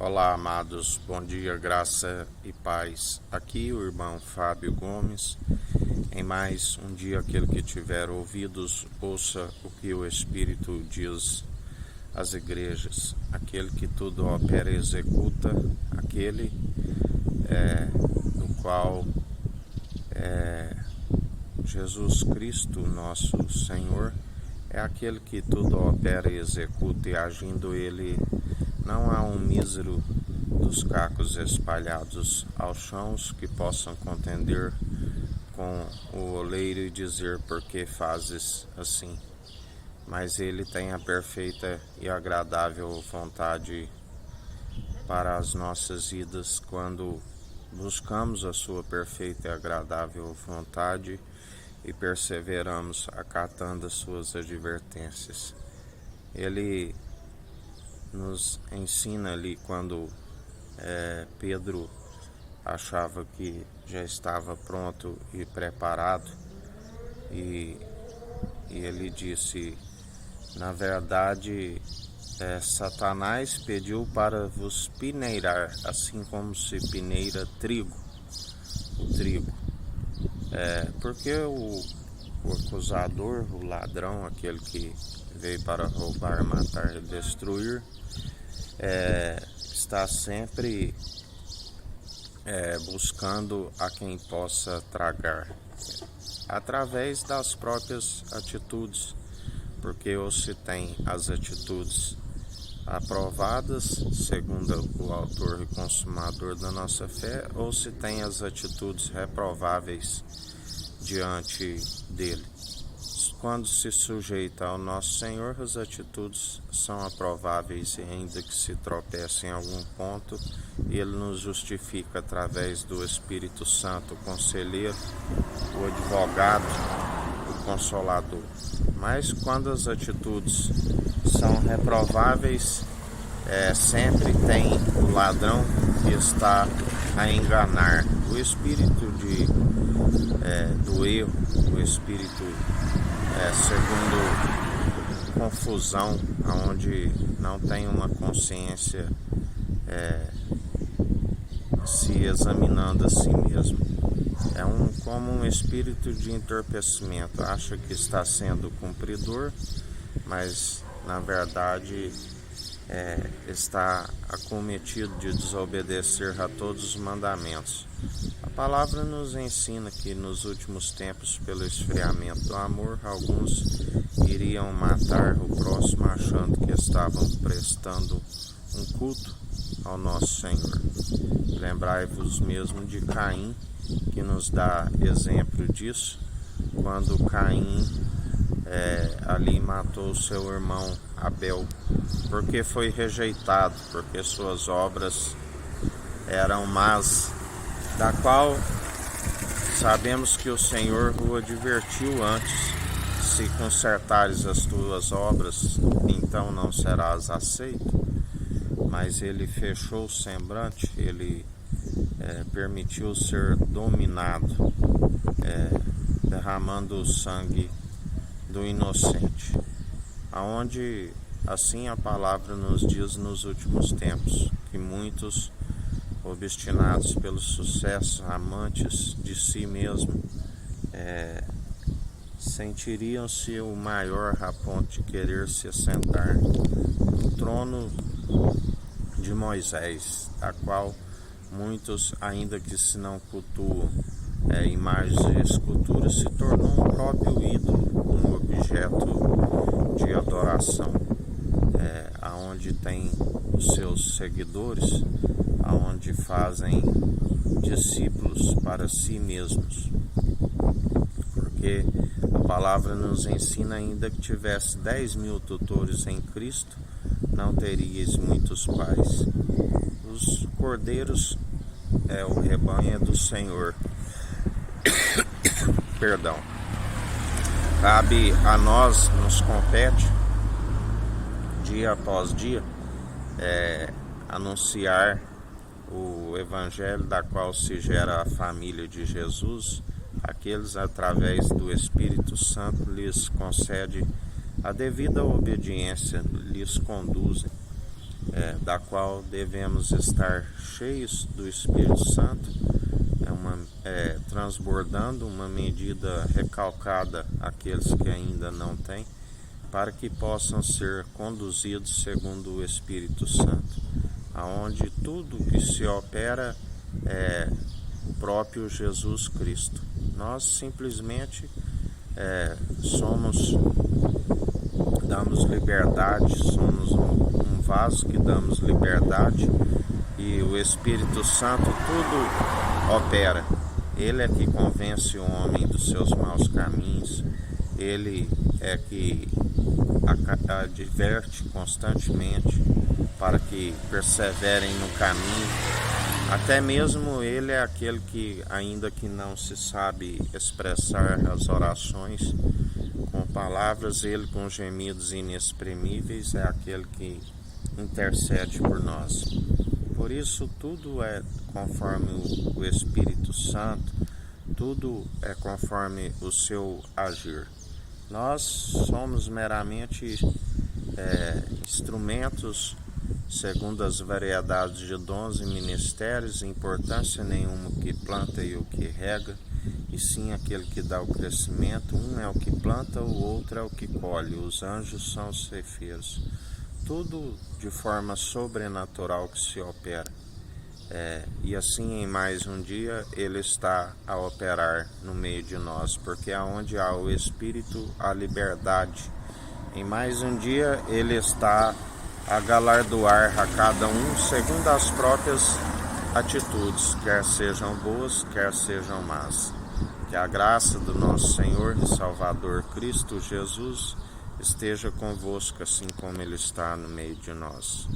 Olá, amados, bom dia, graça e paz. Aqui o irmão Fábio Gomes. Em mais um dia, aquele que tiver ouvidos, ouça o que o Espírito diz às igrejas. Aquele que tudo opera e executa, aquele no qual Jesus Cristo, nosso Senhor, é aquele que tudo opera e executa, e agindo ele, não há um mísero dos cacos espalhados aos chãos que possam contender com o oleiro e dizer: por que fazes assim? Mas ele tem a perfeita e agradável vontade para as nossas vidas quando buscamos a sua perfeita e agradável vontade e perseveramos acatando as suas advertências. Ele nos ensina ali quando Pedro achava que já estava pronto e preparado, e ele disse: na verdade, Satanás pediu para vos peneirar, assim como se peneira o trigo. Porque o acusador, o ladrão, aquele que veio para roubar, matar e destruir, está sempre buscando a quem possa tragar, através das próprias atitudes, porque ou se tem as atitudes aprovadas, segundo o autor e consumador da nossa fé, ou se tem as atitudes reprováveis diante dele. Quando se sujeita ao nosso Senhor, as atitudes são aprováveis, e ainda que se tropece em algum ponto, ele nos justifica através do Espírito Santo, o conselheiro, o advogado, o consolador. Mas quando as atitudes são reprováveis, sempre tem o ladrão que está a enganar. O espírito do erro, o espírito segundo confusão, onde não tem uma consciência se examinando a si mesmo. Como um espírito de entorpecimento, acha que está sendo cumpridor, mas na verdade está acometido de desobedecer a todos os mandamentos. A palavra nos ensina que nos últimos tempos, pelo esfriamento do amor, alguns iriam matar o próximo achando que estavam prestando um culto ao nosso Senhor. Lembrai-vos mesmo de Caim, que nos dá exemplo disso, quando Caim ali matou seu irmão Abel, porque foi rejeitado, porque suas obras eram más, da qual sabemos que o Senhor o advertiu antes: se consertares as tuas obras, então não serás aceito. Mas ele fechou o semblante, ele permitiu ser dominado, derramando o sangue do inocente. Aonde assim a palavra nos diz nos últimos tempos que muitos, obstinados pelo sucesso, amantes de si mesmo, sentiriam-se o maior a ponto de querer se assentar no trono de Moisés, a qual muitos, ainda que se não cultuam imagens e esculturas, se tornou um próprio ídolo, um objeto de adoração, aonde tem os seus seguidores, aonde fazem discípulos para si mesmos. Porque a palavra nos ensina: ainda que tivesse 10.000 tutores em Cristo, não teríeis muitos pais. Os cordeiros, o rebanho do Senhor. Perdão. Cabe a nós, nos compete, dia após dia, anunciar o Evangelho, da qual se gera a família de Jesus. Aqueles, através do Espírito Santo, lhes concede a devida obediência, lhes conduzem da qual devemos estar cheios do Espírito Santo, transbordando uma medida recalcada àqueles que ainda não têm, para que possam ser conduzidos segundo o Espírito Santo, aonde tudo que se opera é o próprio Jesus Cristo. Nós simplesmente damos liberdade, somos um vaso que damos liberdade, e o Espírito Santo tudo opera. Ele é que convence o homem dos seus maus caminhos, ele é que adverte constantemente para que perseverem no caminho. Até mesmo ele é aquele que, ainda que não se sabe expressar as orações com palavras, ele com gemidos inexprimíveis é aquele que intercede por nós. Por isso tudo é conforme o Espírito Santo, tudo é conforme o seu agir. Nós somos meramente instrumentos segundo as variedades de dons e ministérios, importância nenhuma o que planta e o que rega, e sim aquele que dá o crescimento. Um é o que planta, o outro é o que colhe. Os anjos são os ceifeiros. Tudo de forma sobrenatural que se opera. E assim, em mais um dia, ele está a operar no meio de nós, porque aonde há o Espírito, há liberdade. Em mais um dia, ele está a galardoar a cada um segundo as próprias atitudes, quer sejam boas, quer sejam más. Que a graça do nosso Senhor e Salvador Cristo Jesus esteja convosco, assim como ele está no meio de nós.